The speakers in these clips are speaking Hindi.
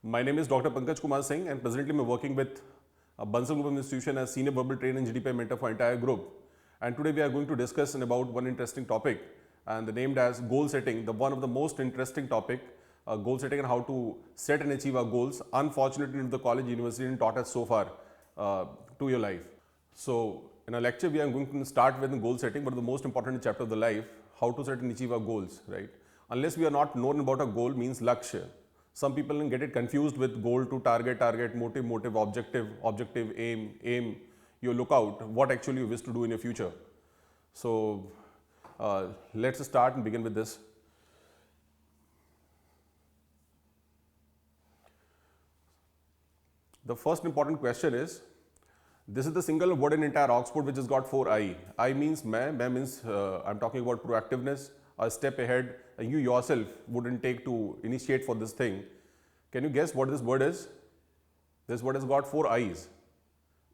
My name is Dr. Pankaj Kumar Singh, and presently I'm working with Bansal Group of Institution as Senior Verbal Trainer and GDPI Mentor for entire group. And today we are going to discuss about one interesting topic, and named as goal setting, the one of the most interesting topic, goal setting and how to set and achieve our goals. Unfortunately, the college university didn't taught us so far to your life. So in our lecture, we are going to start with goal setting, but the most important chapter of the life, how to set and achieve our goals, right? Unless we are not known about a goal means lakshya. Some people get it confused with goal to target, motive, objective, aim, your lookout, what actually you wish to do in your future. So let's start and begin with this. The first important question is, this is the single word in entire Oxford which has got 4 I. I means मैं means I'm talking about proactiveness, a step ahead, and you yourself wouldn't take to initiate for this thing. Can you guess what this word is? This word has got 4 I's.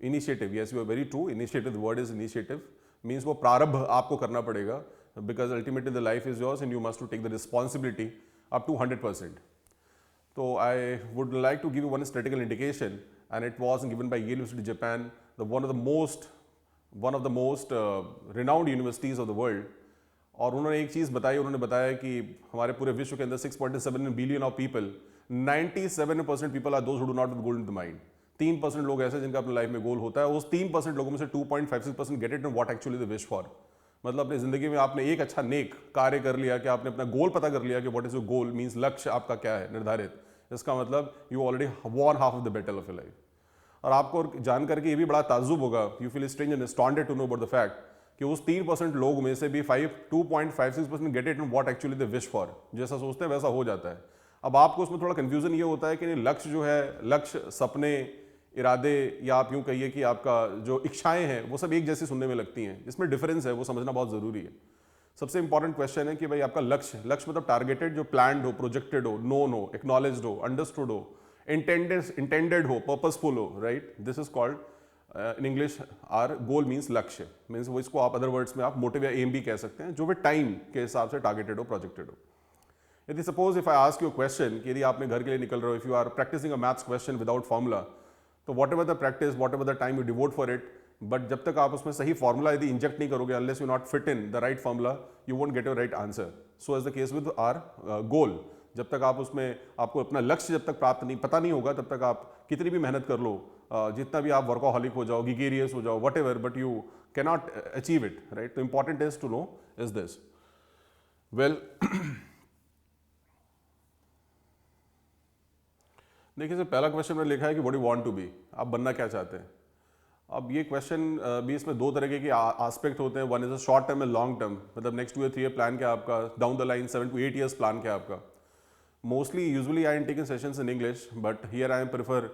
Initiative, yes, you are very true. Initiative, the word is initiative. Means वो प्रारंभ आपको करना पड़ेगा, because ultimately the life is yours and you must to take the responsibility up to 100%. So I would like to give you one statistical indication, and it was given by Yale University, Japan, one of the most renowned universities of the world. और उन्होंने एक चीज़ बताई, उन्होंने बताया कि हमारे पूरे विश्व के अंदर 6.7 billion of people, 97% people are those who do not with goal in the mind. 3% लोग ऐसे जिनका अपनी लाइफ में गोल होता है. उस 3% लोगों में से 2.56% get it in what actually the wish for. मतलब अपनी जिंदगी में आपने एक अच्छा नेक कार्य कर लिया कि आपने अपना गोल पता कर लिया कि what is your goal, means लक्ष्य आपका क्या है निर्धारित. इसका मतलब you already won half of the battle of your life. और आपको जान करके ये भी बड़ा ताज्जुब होगा, you feel strange and astounded to know about the fact कि उस 3% लोग में से भी 2.56% get it in what actually the wish for. जैसा सोचते हैं वैसा हो जाता है. अब आपको उसमें थोड़ा कंफ्यूजन ये होता है कि लक्ष्य जो है, लक्ष्य, सपने, इरादे, या आप यूं कहिए कि आपका जो इच्छाएं हैं वो सब एक जैसी सुनने में लगती हैं. इसमें डिफरेंस है, वो समझना बहुत जरूरी है. सबसे इंपॉर्टेंट क्वेश्चन है कि भाई आपका लक्ष्य मतलब टारगेटेड, जो प्लान्ड हो, प्रोजेक्टेड हो, नोन हो, एक्नॉलेज्ड हो, अंडरस्टूड हो, इंटेंडेड हो, पर्पसफुल हो, right. This is called in English are goal means लक्ष्य. मीन्स वो इसको आप अदर वर्ड्स में आप मोटिव या एम भी कह सकते हैं, जो भी टाइम के हिसाब से टारगेटेड हो, प्रोजेक्टेड हो. यदि suppose if I ask you question कि यदि आपने घर के लिए निकल रहे हो, if you are practising a maths question without formula, तो whatever the practice, whatever the time you devote for it, but जब तक आप उसमें सही फॉर्मूला यदि इंजेक्ट नहीं करोगे, unless you not fit in the right formula, you won't get your right answer. So as the case with our goal. जब तक आप उसमें आपको अपना लक्ष्य जब तक पता नहीं होगा, तब तक आप कितनी भी मेहनत कर लो, जितना भी आप वर्कोहॉलिक हो जाओ, गिगेरियस हो जाओ, whatever, but you can not achieve it, right. तो important is to know is this. Well, देखिए सर, पहला क्वेश्चन में लिखा है कि what you want to be, आप बनना क्या चाहते हैं. अब ये क्वेश्चन भी, इसमें दो तरह के एस्पेक्ट होते हैं. One is a short term and long term. मतलब नेक्स्ट 2 या 3 ईयर प्लान क्या आपका, down the line 7 to 8 years plan क्या आपका. Mostly usually I am taking sessions in English, but here I am prefer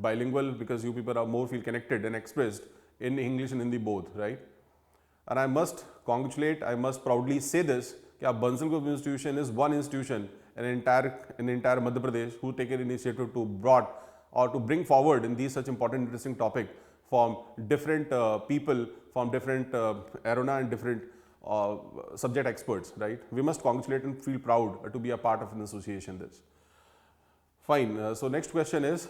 bilingual because you people are more feel connected and expressed in English and Hindi both, right? And I must congratulate, I must proudly say this, कि आप Bansal Group Institution is one institution in entire Madhya Pradesh who take an initiative to brought or to bring forward in these such important interesting topic from different people from different arena and different subject experts, right? We must congratulate and feel proud to be a part of an association this. Fine. So next question is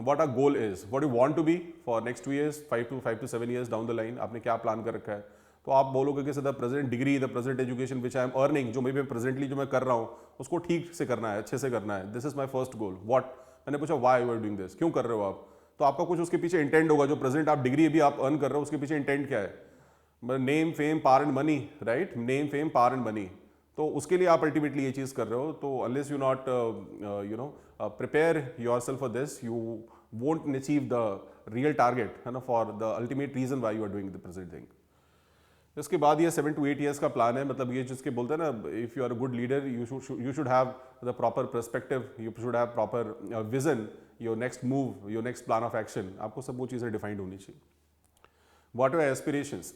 what our goal is. What do you want to be for next 2 years, 5 to 7 years down the line? आपने क्या प्लान कर रखा है. तो आप बोलोगे कि the present degree, the present education which I am earning, जो मैं प्रेजेंटली जो मैं कर रहा हूँ उसको ठीक से करना है, अच्छे से करना है. This is my first goal. What, मैंने पूछा why you are doing this, क्यों कर रहे हो आप. तो आपका कुछ उसके पीछे इंटेंट होगा. जो प्रेजेंट आप डिग्री अभी आप अर्न कर रहे हो उसके पीछे इंटेंट क्या है. Name, fame, power and money, right. Name, fame, power and money. तो उसके लिए आप अल्टीमेटली ये चीज़ कर रहे हो. तो unless you not prepare yourself for this, you won't achieve the real target, है ना, for the ultimate reason why you are doing the present thing. इसके बाद ये 7 to 8 years का प्लान है. मतलब ये जिसके बोलते हैं ना, if you are a good leader, you should have the proper perspective, you should have proper vision, your next move, your next plan of action. आपको सब वो चीज़ें डिफाइंड होनी चाहिए. What are your aspirations?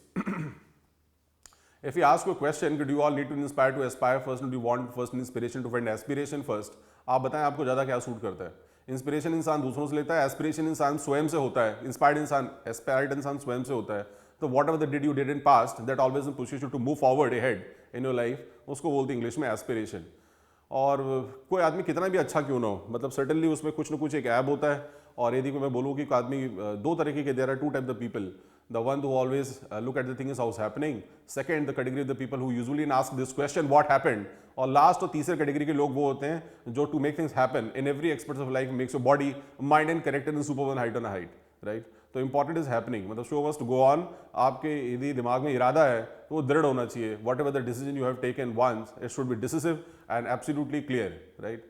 If you ask you a question, do you all need to inspire to aspire first, or do you want first inspiration to find aspiration first? आप बताएं आपको ज़्यादा क्या सूट करता है. इंस्पिरेशन इंसान दूसरों से लेता है, एस्पिरेशन इंसान स्वयं से होता है, एस्पायर्ड इंसान स्वयं से होता है. तो whatever the did you did in past that always pushes you to move forward ahead in your life, उसको बोलते हैं इंग्लिश में एस्पिरेशन. और कोई आदमी कितना भी अच्छा क्यों ना हो, मतलब सर्टनली उसमें कुछ ना कुछ एक ऐब होता है। और यदि मैं बोलूँ कि आदमी दो तरीके के, there are two type the people, the one who always look at the things house happening, second the category of the people who usually ask this question what happened, और लास्ट और तीसरे कैटेगरी के लोग वो होते हैं जो to make things happen in every experts of life makes your body mind and character in super one height on height, right. तो इंपॉर्टेंट इज हैपनिंग, मतलब शो मस्ट गो ऑन। आपके यदि दिमाग में इरादा है तो वो दृढ़ होना चाहिए। Whatever the decision you have taken once, it should be decisive and absolutely clear, right.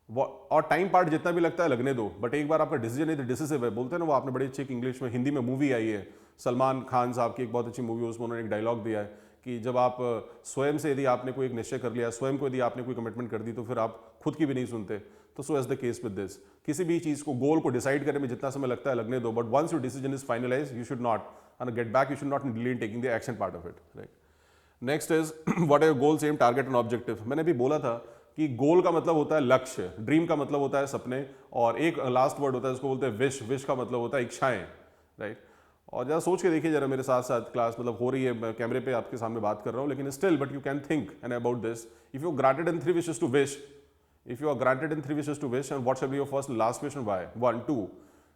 और टाइम पार्ट जितना भी लगता है लगने दो, बट एक बार आपका डिसीजन है तो डिसिसिव है। बोलते हैं ना वो, आपने बड़ी अच्छी इंग्लिश में, हिंदी में मूवी आई है सलमान खान साहब की, एक बहुत अच्छी मूवी, उसमें उन्होंने एक डायलॉग दिया है कि जब आप स्वयं से यदि आपने कोई एक निश्चय कर लिया, स्वयं को यदि आपने कोई कमिटमेंट कर दी, तो फिर आप खुद की भी नहीं सुनते। तो so as the case with this, किसी भी चीज़ को, गोल को डिसाइड करने में जितना समय लगता है लगने दो, but once your decision is finalize you should not get back, you should not delay in taking the action part of it, right. Next is what are your goals, aim, target and objective. मैंने भी बोला था कि गोल का मतलब होता है लक्ष्य, ड्रीम का मतलब होता है सपने, और एक लास्ट वर्ड होता है उसको बोलते हैं विश, विश का मतलब होता है इच्छाएं, राइट। और जरा सोच के देखिए जरा मेरे साथ साथ, क्लास मतलब हो रही है, मैं कैमरे पे आपके सामने बात कर रहा हूँ, लेकिन still but you can think and about this, if you granted in 3 wishes to wish, if you are granted in 3 wishes to wish, and what shall be your first and last wish and why? 1, 2,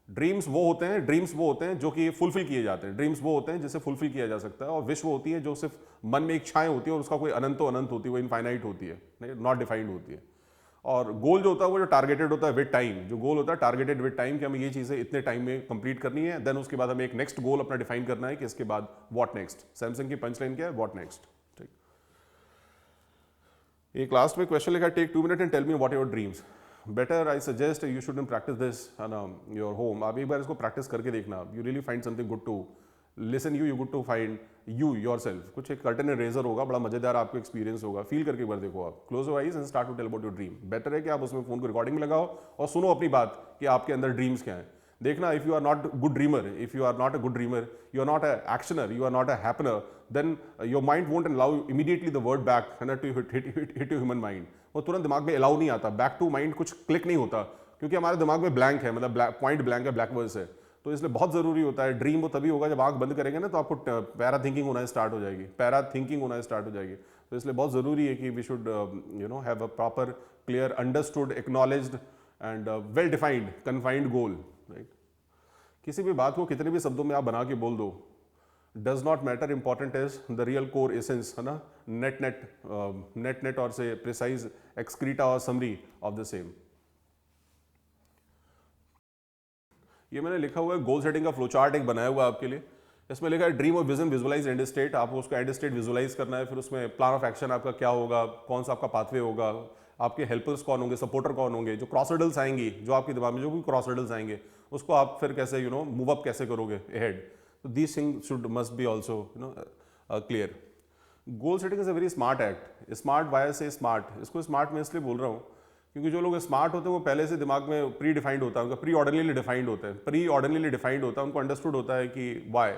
dreams वो होते हैं, ड्रीम्स वो होते हैं जो कि फुलफिल किए जाते हैं, ड्रीम्स वो होते हैं जिसे फुलफिल किया जा सकता है, और विश वो होती है जो सिर्फ मन में इच्छाएं होती है और उसका कोई अनंत अनंत होती है, वो इनफाइनाइट होती है, नॉट डिफाइंड होती है। और गोल जो होता है वो जो टारगेटेड होता है विद टाइम, जो गोल होता है टारगेटेड विद टाइम कि हमें ये चीज़ें इतने टाइम में कंप्लीट करनी है, देन उसके बाद हमें एक नेक्स्ट गोल अपना डिफाइन करना है कि इसके बाद व्हाट नेक्स्ट। सैमसंग की पंचलाइन क्या है, व्हाट नेक्स्ट, ठीक। एक लास्ट में क्वेश्चन लिखा, take 2 minutes and tell me what your dreams. Better I suggest you should practice this your home. आप एक बार इसको प्रैक्टिस करके देखना, you really find something good to listen, you good to find you yourself. कुछ एक कर्टन रेजर होगा, बड़ा मजेदार आपको एक्सपीरियंस होगा, फील करके एक बार देखो आप, close your eyes and start to tell about your dream. Better है कि आप उसमें फोन को रिकॉर्डिंग में लगाओ और सुनो अपनी बात कि आपके अंदर ड्रीम्स क्या हैं। देखना, if you are not good dreamer, if you are not a good dreamer, you are not a actioner, you are not a happener, then your mind won't allow immediately the word back to hit your human mind। वो तुरंत दिमाग में अलाउ नहीं आता, बैक टू माइंड कुछ क्लिक नहीं होता, क्योंकि हमारे दिमाग में ब्लैंक है, मतलब पॉइंट ब्लैंक है, ब्लैक वर्स है। तो इसलिए बहुत जरूरी होता है, ड्रीम वो तभी होगा जब आंख बंद करेंगे ना, तो आपको पैरा थिंकिंग होना स्टार्ट हो जाएगी, पैरा थिंकिंग होना स्टार्ट हो जाएगी। तो इसलिए बहुत जरूरी है कि we should have a proper, clear, understood, acknowledged and well defined confined goal, right. किसी भी बात को कितने भी शब्दों में आप बना के बोल दो, does not matter, important is the real core essence, है ना, नेट और से प्रिसाइज एक्सक्रीटा और समरी ऑफ द सेम। ये मैंने लिखा हुआ है, गोल सेटिंग का फ्लो चार्ट एक बनाया हुआ है आपके लिए। इसमें लिखा है ड्रीम और विजन, विजुअलाइज एंड स्टेट। आपको उसका एंड स्टेट विजुअलाइज करना है, फिर उसमें प्लान ऑफ एक्शन आपका क्या होगा, कौन सा आपका पाथवे होगा, आपके हेल्पर्स कौन होंगे, सपोर्टर कौन होंगे, जो क्रॉस हर्डल्स आएंगी, जो आपके दिमाग में जो भी क्रॉस हर्डल्स आएंगे उसको आप फिर कैसे मूव अप कैसे करोगे अहेड। तो these thing should must be also clear. Goal setting is a very smart act. Smart why से स्मार्ट, इसको स्मार्ट मैं इसलिए बोल रहा हूँ क्योंकि जो लोग स्मार्ट होते हैं वो पहले से दिमाग में प्री डिफाइंड होता है, उनका प्री ऑर्डिनली डिफाइंड होता है, प्री ऑर्डिनली डिफाइंड होता है, उनको अंडरस्टूड होता है कि why,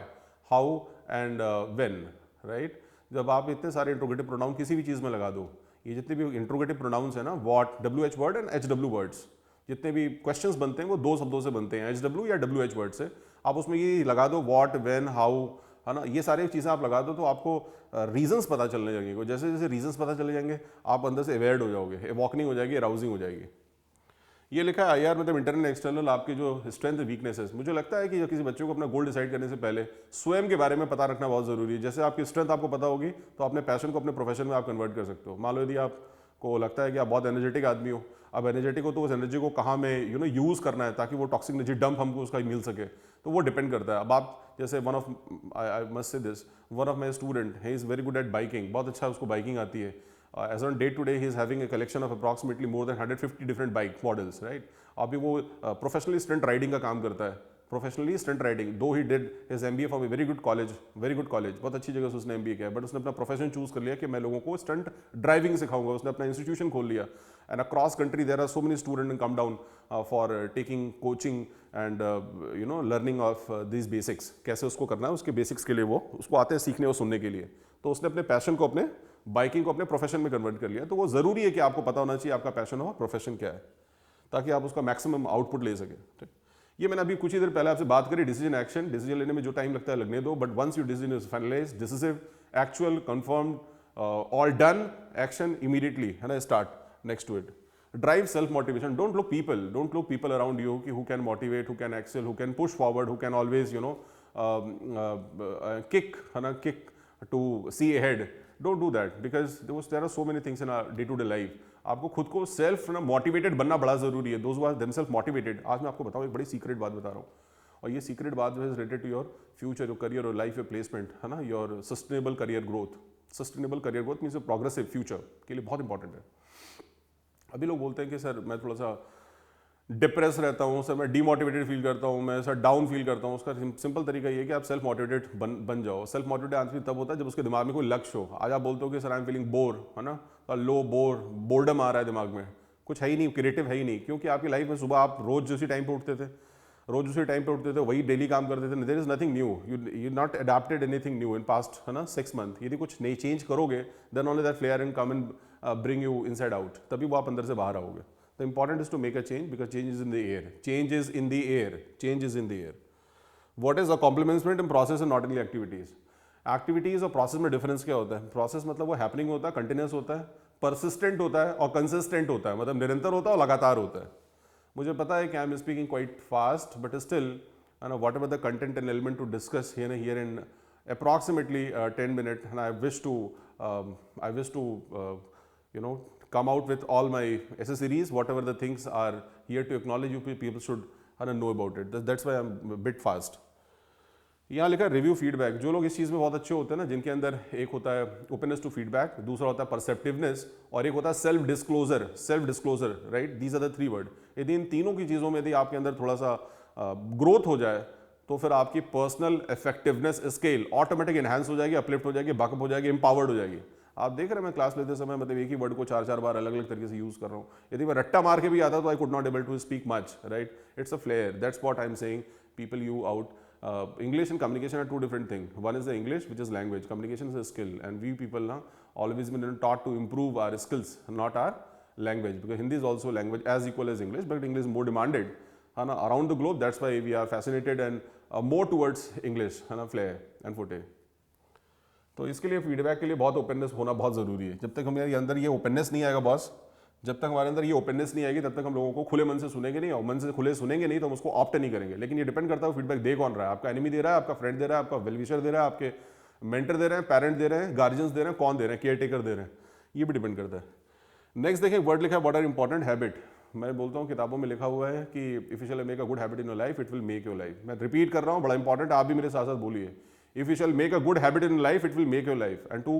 how and when, right. जब आप इतने सारे इंट्रोगेटिव प्रोनाउन किसी भी चीज़ में लगा दो, ये जितने भी इंट्रोगेटिव प्रोनाउंस है ना, what, WH word and HW words, जितने भी क्वेश्चंस बनते हैं वो 2 शब्दों से बनते हैं, HW या WH वर्ड से। आप उसमें ये लगा दो, व्हाट, व्हेन, हाउ, है ना, ये सारी चीज़ें आप लगा दो तो आपको रीजंस पता चलने लगेंगे। जैसे जैसे रीजंस पता चले जाएंगे आप अंदर से अवेयर्ड हो जाओगे, एवॉकनिंग हो जाएगी, अराउजिंग हो जाएगी। ये लिखा है IR, मतलब इंटरनल एक्सटर्नल, आपकी जो स्ट्रेंथ वीकनेसेस। मुझे लगता है कि जो किसी बच्चे को अपना गोल डिसाइड करने से पहले स्वयं के बारे में पता रखना बहुत जरूरी है। जैसे आपकी स्ट्रेंथ आपको पता होगी तो अपने पैशन को अपने प्रोफेशन में आप कन्वर्ट कर सकते हो। मान लो यदि आपको लगता है कि आप बहुत एनर्जेटिक आदमी हो, अब एनर्जेटिक हो तो उस एनर्जी को कहाँ में यूज़ करना है ताकि वो टॉक्सिक एनर्जी डंप हमको उसका मिल सके, तो वो डिपेंड करता है। अब आप जैसे आई मस्ट से this, one of my student, he is very good at biking, बहुत अच्छा उसको बाइकिंग आती है। As on day to day, he is having a collection of approximately more than 150 different bike models, right? अभी वो प्रोफेशनली स्टंट राइडिंग का काम करता है, professionally stunt riding. Though he did his MBA from a very good college, बहुत अच्छी जगह से उसने MBA किया, बट उसने अपना प्रोफेशन चूज कर लिया कि मैं लोगों को स्टंट ड्राइविंग सिखाऊंगा। उसने अपना इंस्टीट्यूशन खोल लिया, and across country there are so many student come down for taking coaching and learning of this basics. कैसे उसको करना है, उसके बेसिक्स के लिए वो उसको आते हैं सीखने और सुनने के लिए। तो उसने अपने पैशन को, अपने बाइकिंग को अपने प्रोफेशन में कन्वर्ट कर लिया। तो वो जरूरी है कि आपको पता होना चाहिए आपका पैशन हो, प्रोफेशन क्या है, ताकि आप उसका मैक्सिमम आउटपुट ले सके। ठीक, ये मैंने अभी कुछ ही देर पहले आपसे बात करी, डिसीजन एक्शन। डिसीजन लेने में जो टाइम लगता है लगने दो, but once you decision is finalized, decisive, actual, confirmed, all done, action immediately, है ना, start. next to it. Drive self-motivation. Don't look people around you who can motivate, who can excel, who can push forward, who can always, kick to see ahead. Don't do that because there are so many things in our day-to-day life. आपको खुद को सेल्फ मोटिवेटेड बनना बड़ा जरूरी है. Those who are themselves motivated. आज मैं आपको बताऊँ एक बड़ी सीक्रेट बात बता रहा हूँ, और ये सीक्रेट बात जो है related to your future, your career, your life, your placement, है ना, your sustainable career growth. Sustainable career growth means progressive future के लिए बहुत इंपॉर्टेंट है. अभी लोग बोलते हैं कि सर मैं थोड़ा सा डिप्रेस रहता हूँ, सर मैं डीमोटिवेटेड फील करता हूँ, मैं सर डाउन फील करता हूँ. उसका सिंपल तरीका ये है कि आप सेल्फ मोटिवेटेड बन जाओ. सेल्फ मोटिवेटेड आदमी तब होता है जब उसके दिमाग में कोई लक्ष्य हो. आज आप बोलते हो कि sir I am feeling bore, है ना, लो बोर्डम आ रहा है दिमाग में, कुछ है ही नहीं, क्रिएटिव है ही नहीं, क्योंकि आपकी लाइफ में सुबह आप रोज उसी टाइम पे उठते थे, वही डेली काम करते थे. There is nothing new. You not adapted anything new in past, है ना, 6 मंथ. यदि कुछ नई चेंज करोगे then only that flair and come and bring you inside out, तभी वो आप अंदर से बाहर आओगे. The important is to make a change because change is in the air. Change is in the air. Change is in the air. What is accomplishment in process and not in the activities? Activities और process में difference क्या होता है? Process मतलब वो happening होता है, continuous होता है, persistent होता है और consistent होता है, मतलब निरंतर होता है और लगातार होता है. मुझे पता है कि I am speaking quite fast, but still, whatever the content and element to discuss here in approximately 10 minutes, and I wish to come out with all my accessories, whatever the things are here to acknowledge you, people should know about it. That's why I'm a bit fast. यहाँ लिखा है रिव्यू फीडबैक. जो लोग इस चीज़ में बहुत अच्छे होते हैं ना, जिनके अंदर एक होता है ओपननेस टू फीडबैक, दूसरा होता है परसेप्टिवनेस, और एक होता है self disclosure, right. These are the 3 word. यदि इन तीनों की चीज़ों में यदि आपके अंदर थोड़ा सा ग्रोथ हो जाए तो फिर आपकी personal effectiveness scale automatic enhance हो जाएगी, अपलिफ्ट हो जाएगी, बकअप हो जाएगी, एम्पावर्ड हो जाएगी. आप देख रहे हैं मैं क्लास लेते समय मतलब एक ही वर्ड को 4-4 बार अलग अलग तरीके से यूज कर रहा हूँ. यदि मैं रट्टा मार के भी आता तो I could not able to speak much, right. It's a flair. That's what I am saying. People you out. English and communication are 2 different things. One is the English, which is language. Communication is a skill, and we people now always been taught to improve our skills, not our language, because Hindi is also language as equal as English, but English is more demanded around the globe. That's why we are fascinated and more towards English, flair and forte. तो इसके लिए फीडबैक के लिए बहुत ओपननेस होना बहुत ज़रूरी है. जब तक हमारे अंदर ये ओपननेस नहीं आएगा बॉस, जब तक हमारे अंदर ये ओपननेस नहीं आएगी तब तक हम लोगों को खुले मन से सुनेंगे नहीं, और मन से खुले सुनेंगे नहीं तो हम उसको ऑप्ट नहीं करेंगे. लेकिन ये डिपेंड करता है फीडबैक दे कौन रहा है. आपका एनिमी दे रहा है, आपका फ्रेंड दे रहा है, आपका वेलविशर दे रहा है, आपके मेंटर दे रहे हैं, पेरेंट दे रहे हैं, गार्जियंस दे रहे हैं, कौन दे रहे हैं, केयर टेकर दे रहे हैं, ये भी डिपेंड करता है. नेक्स्ट देखिए वर्ड लिखा है व्हाट आर इंपॉर्टेंट हैबिट. मैं बोलता हूँ किताबों में लिखा हुआ है कि if you shall make a good habit in your life it will make your life. मैं रिपीट कर रहा हूँ, बड़ा इंपॉर्टेंट, आप भी मेरे साथ साथ बोलिए. If you shall make a good habit in life, it will make your life. And to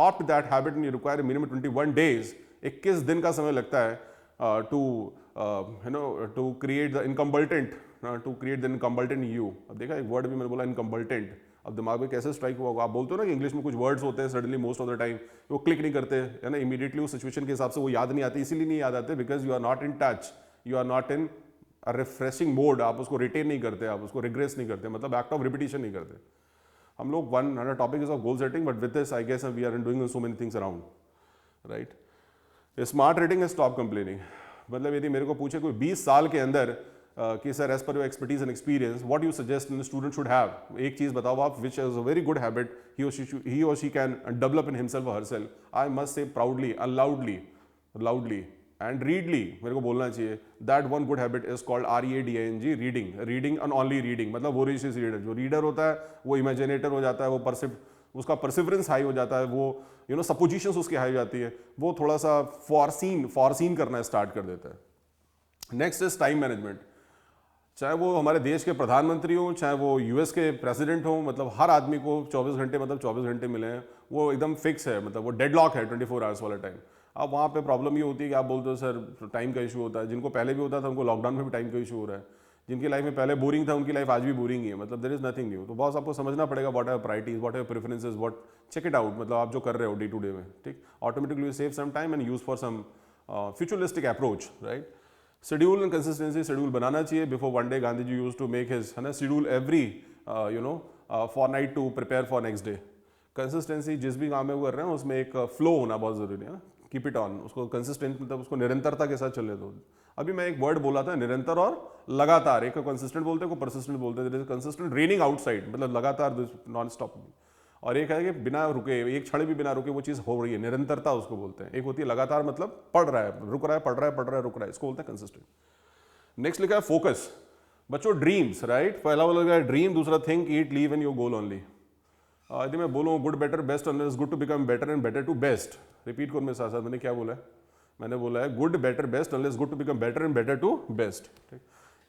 opt that habit, you require minimum 21 days. 21 दिन का समय लगता है to create the incumbent, you. अब देखा एक वर्ड भी मैंने बोला incumbent. अब दिमाग में कैसे स्ट्राइक हुआ होगा. आप बोलते हो ना कि इंग्लिश में कुछ वर्ड्स होते हैं suddenly most of the time वो क्लिक नहीं करते, है ना, इमीडिएटली उस सिचुएशन के हिसाब से वो याद नहीं आती. इसीलिए नहीं याद आते because you are not in touch, you are not in a refreshing mode. आप उसको रिटेन नहीं करते, आप उसको रिग्रेस नहीं करते, मतलब एक्ट ऑफ रिपीटिशन नहीं करते. हम लोग one topic is of goal setting, but with this I guess we are doing so many things around, right. Smart reading is stop complaining. मतलब यदि मेरे को पूछे कोई 20 साल के अंदर कि sir as per your expertise and experience what you suggest in student should have, एक चीज बताओ आप which is a very good habit he or she can develop in himself or herself. I must say proudly and loudly and readily मेरे को बोलना चाहिए that one good habit is called READING, reading and only reading. मतलब वो रीडर, जो रीडर होता है वो इमेजिनेटर हो जाता है, वो उसका परसिवरेंस हाई हो जाता है, वो सपोजिशंस उसकी हाई हो जाती है, वो थोड़ा सा फॉरसीन करना स्टार्ट कर देता है. Next is time management. चाहे वो हमारे देश के प्रधानमंत्री हो, चाहे वो US के प्रेसिडेंट हो, मतलब हर आदमी को 24 घंटे मिले हैं, वो एकदम फिक्स है, मतलब वो डेडलॉक है 24 आवर्स वाला टाइम. अब वहाँ पे प्रॉब्लम ये होती है कि आप बोलते हो सर टाइम का इशू होता है. जिनको पहले भी होता था उनको लॉकडाउन में भी टाइम का इशू हो रहा है. जिनकी लाइफ में पहले बोरिंग था उनकी लाइफ आज भी बोरिंग ही है. मतलब देयर इज नथिंग न्यू. तो बॉस आपको समझना पड़ेगा what are priorities, what are preferences, what check it out. मतलब आप जो कर रहे हो डे टू डे में, ठीक, automatically you save some time and use for some futuristic approach, right. Schedule and consistency. Schedule बनाना चाहिए. Before one day Gandhi ji used to make his schedule every fortnight to prepare for next day. Consistency, जिस भी काम में वो कर रहे हैं उसमें एक फ्लो होना बहुत जरूरी है. कीप इट ऑन, उसको कंसिस्टेंट, मतलब उसको निरंतरता के साथ चलने दो. अभी मैं एक वर्ड बोला था निरंतर और लगातार. एक को कंसिस्टेंट बोलते हैं, को परसिस्टेंट बोलते हैं. कंसिस्टेंट रेनिंग आउटसाइड, मतलब लगातार नॉन स्टॉप. और एक है कि बिना रुके, एक क्षण भी बिना रुके वो चीज़ हो रही है, निरंतरता उसको बोलते हैं। एक होती है लगातार, मतलब पढ़ रहा है, रुक रहा है, पढ़ रहा है, पढ़ रहा है, रुक रहा है, इसको बोलते हैं कंसिस्टेंट। नेक्स्ट लिखा है फोकस। बच्चों ड्रीम्स, राइट, पहला वो लगा ड्रीम, दूसरा think, eat, live and your goal only. यदि मैं बोलूँ good better best unless good to become better and better to best, repeat करो मेरे साथ साथ, मैंने क्या बोला है? मैंने बोला है good better best unless good to become better and better to best. ठीक,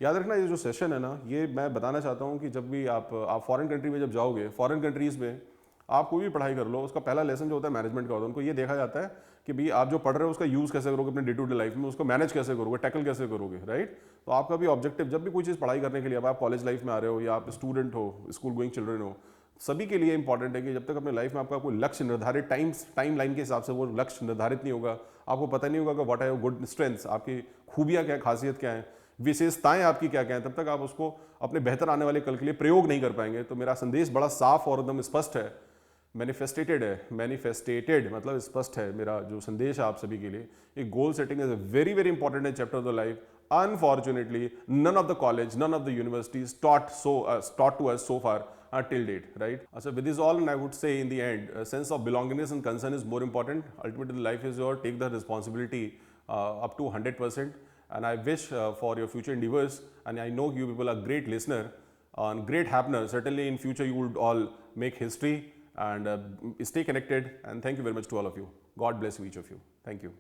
याद रखना ये जो सेशन है ना, ये मैं बताना चाहता हूँ कि जब भी आप फॉरेन कंट्री में जब जाओगे, फॉरेन कंट्रीज़ में आप कोई भी पढ़ाई कर लो, उसका पहला लेसन जो होता है मैनेजमेंट का होता है। उनको ये देखा जाता है कि भाई आप जो पढ़ रहे हो उसका यूज़ कैसे करोगे अपने डे टू डे लाइफ में, उसको मैनेज कैसे करोगे, टैकल कैसे करोगे, राइट। तो आपका भी ऑब्जेक्टिव जब भी कोई चीज़ पढ़ाई करने के लिए, अब आप कॉलेज लाइफ में आ रहे हो या आप स्टूडेंट हो, स्कूल गोइंग चिल्ड्रन हो, सभी के लिए इंपॉर्टेंट है कि जब तक अपने लाइफ में आपका कोई लक्ष्य निर्धारित टाइम लाइन के हिसाब से वो लक्ष्य निर्धारित नहीं होगा, आपको पता नहीं होगा कि what are your good strengths, आपकी खूबियाँ क्या, खासियत क्या है, विशेषताएं आपकी क्या क्या हैं, तब तक आप उसको अपने बेहतर आने वाले कल के लिए प्रयोग नहीं कर पाएंगे। तो मेरा संदेश बड़ा साफ और एकदम स्पष्ट है, मैनिफेस्टेटेड है, मैनिफेस्टेटेड मतलब स्पष्ट है मेरा जो संदेश है आप सभी के लिए। एक गोल setting is very very important in chapter of the life. Unfortunately, none of the college, none of the universities taught to us so far till date, right? So with this all, and I would say in the end, a sense of belongingness and concern is more important. Ultimately, life is yours. Take the responsibility up to 100%. And I wish for your future endeavors. And I know you people are great listener and great happener. Certainly in future you would all make history and stay connected. And thank you very much to all of you. God bless each of you. Thank you.